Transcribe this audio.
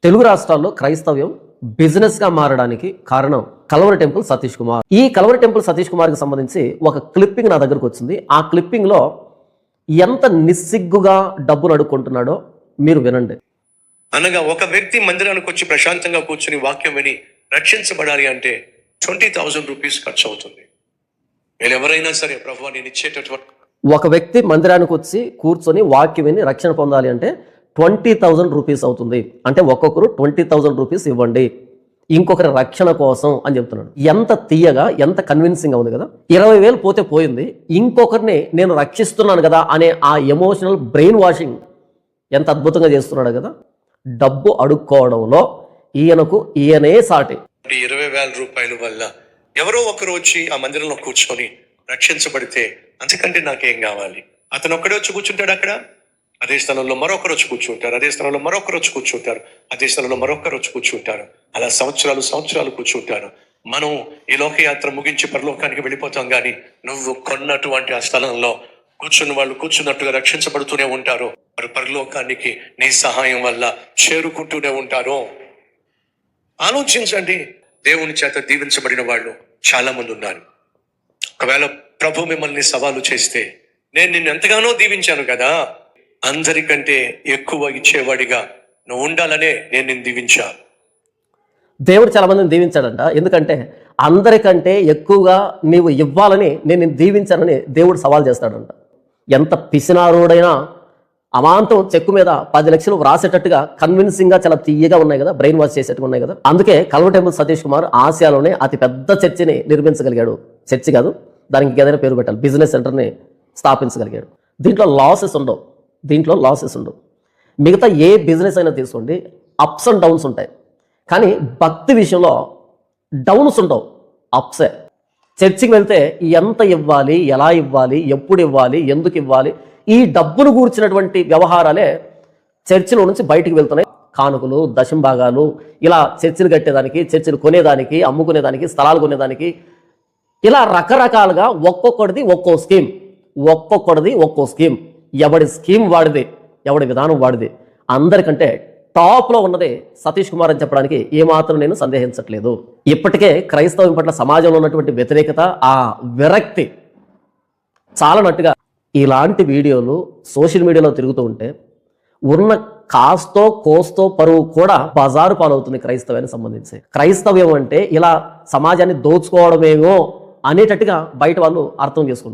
తెలుగు రాష్ట్రాల్లో క్రైస్తవ్యం బిజినెస్గా మారడానికి కారణం కల్వరి టెంపుల్ సతీష్ కుమార్. ఈ కల్వరి టెంపుల్ సతీష్ కుమార్కి సంబంధించి ఒక క్లిప్పింగ్ నా దగ్గరకు వచ్చింది. ఆ క్లిప్పింగ్లో ఎంత నిస్సిగ్గుగా డబ్బులు అడుక్కుంటున్నాడో మీరు వినండి. అనగా ఒక వ్యక్తి మందిరానికి వచ్చి ప్రశాంతంగా కూర్చుని వాక్యం విని రక్షించబడాలి అంటే 20,000 రూపీస్ ఖర్చు అవుతుంది. వీళ్ళు ఎవరైనా సరే ప్రభువా నేను ఇచ్చేటటువంటి ఒక వ్యక్తి మందిరానికి వచ్చి కూర్చొని వాక్యం విని రక్షణ పొందాలి అంటే 20,000 రూపీస్ అవుతుంది. అంటే ఒక్కొక్కరు 20,000 రూపీస్ ఇవ్వండి ఇంకొకరి రక్షణ కోసం అని చెప్తున్నాడు. ఎంత తీయగా, ఎంత కన్విన్సింగ్గా ఉంది కదా. 20,000 పోతే పోయింది, ఇంకొకరిని నేను రక్షిస్తున్నాను కదా అనే ఆ ఎమోషనల్ బ్రెయిన్ వాషింగ్ ఎంత అద్భుతంగా చేస్తున్నాడు కదా. డబ్బు అడుక్కోవడంలో ఈయనే సాటి. 20,000 రూపాయల వల్ల ఎవరో ఒకరు వచ్చి ఆ మందిరంలో కూర్చొని రక్షించబడితే అంతకంటే నాకేం కావాలి? అతను ఒక్కడే వచ్చి కూర్చుంటాడు అక్కడ, అదే స్థలంలో మరొకరు వచ్చి కూర్చుంటారు, అదే స్థలంలో మరొకరు వచ్చి కూర్చుంటారు, అదే స్థలంలో మరొకరు వచ్చి కూర్చుంటారు, అలా సంవత్సరాలు కూర్చుంటారు. మనం ఈ లోకయాత్ర ముగించి పరలోకానికి వెళ్ళిపోతాం, కానీ నువ్వు కొన్నటువంటి ఆ స్థలంలో కూర్చున్న వాళ్ళు కూర్చున్నట్టుగా రక్షించబడుతూనే ఉంటారు. మరి పరలోకానికి నీ సహాయం వల్ల చేరుకుంటూనే ఉంటారు. ఆలోచించండి. దేవుని చేత దీవించబడిన వాళ్ళు చాలా మంది ఉన్నారు. ఒకవేళ ప్రభు మిమ్మల్ని సవాలు చేస్తే, నేను నిన్ను ఎంతగానో దీవించాను కదా, అందరికంటే ఎక్కువ ఇచ్చేవాడిగా నువ్వు ఉండాలనే నేను నిన్ను దీవించా. దేవుడు చాలా మందిని దీవించాడంట. ఎందుకంటే అందరికంటే ఎక్కువగా నీవు ఇవ్వాలని నేను దీవించానని దేవుడు సవాల్ చేస్తాడంట. ఎంత పిసినారుడైనా అమాంతం చెక్కు మీద 10 లక్షలు వ్రాసేటట్టుగా కన్విన్సింగ్గా చాలా తీయగా ఉన్నాయి కదా, బ్రెయిన్ వాష్ చేసేట్టుగా ఉన్నాయి కదా. అందుకే కల్వరి టెంపుల్ సతీష్ కుమార్ ఆసియాలోనే అతి పెద్ద చర్చిని నిర్మించగలిగాడు. చర్చి కాదు, దానికి ఏదైనా పేరు పెట్టాలి, బిజినెస్ సెంటర్ని స్థాపించగలిగాడు. దీంట్లో లాసెస్ ఉండవు. మిగతా ఏ బిజినెస్ అయినా తీసుకోండి, అప్స్ అండ్ డౌన్స్ ఉంటాయి. కానీ భక్తి విషయంలో డౌన్స్ ఉండవు, అప్సే. చర్చికి వెళ్తే ఎంత ఇవ్వాలి, ఎలా ఇవ్వాలి, ఎప్పుడు ఇవ్వాలి, ఎందుకు ఇవ్వాలి, ఈ డబ్బును గూర్చినటువంటి వ్యవహారాలే చర్చిలో నుంచి బయటికి వెళ్తున్నాయి. కానుకలు, దశంభాగాలు, ఇలా చర్చిలు కట్టేదానికి, చర్చిలు కొనేదానికి, అమ్ముకునేదానికి, స్థలాలు కొనేదానికి, ఇలా రకరకాలుగా ఒక్కొక్కడిది ఒక్కో స్కీమ్. ఎవడి స్కీమ్ వాడిది, ఎవడి విధానం వాడిది. అందరికంటే టాప్లో ఉన్నది సతీష్ కుమార్ అని చెప్పడానికి ఏమాత్రం నేను సందేహించట్లేదు. ఇప్పటికే క్రైస్తవం పట్ల సమాజంలో ఉన్నటువంటి వ్యతిరేకత, ఆ విరక్తి చాలనట్టుగా ఇలాంటి వీడియోలు సోషల్ మీడియాలో తిరుగుతూ ఉంటే ఉన్న కాస్తో కోస్తో పరువు కూడా బజారు పాలవుతుంది క్రైస్తవానికి సంబంధించి. క్రైస్తవ్యం అంటే ఇలా సమాజాన్ని దోచుకోవడమేమో అనేటట్టుగా బయట వాళ్ళు అర్థం చేసుకుంటారు.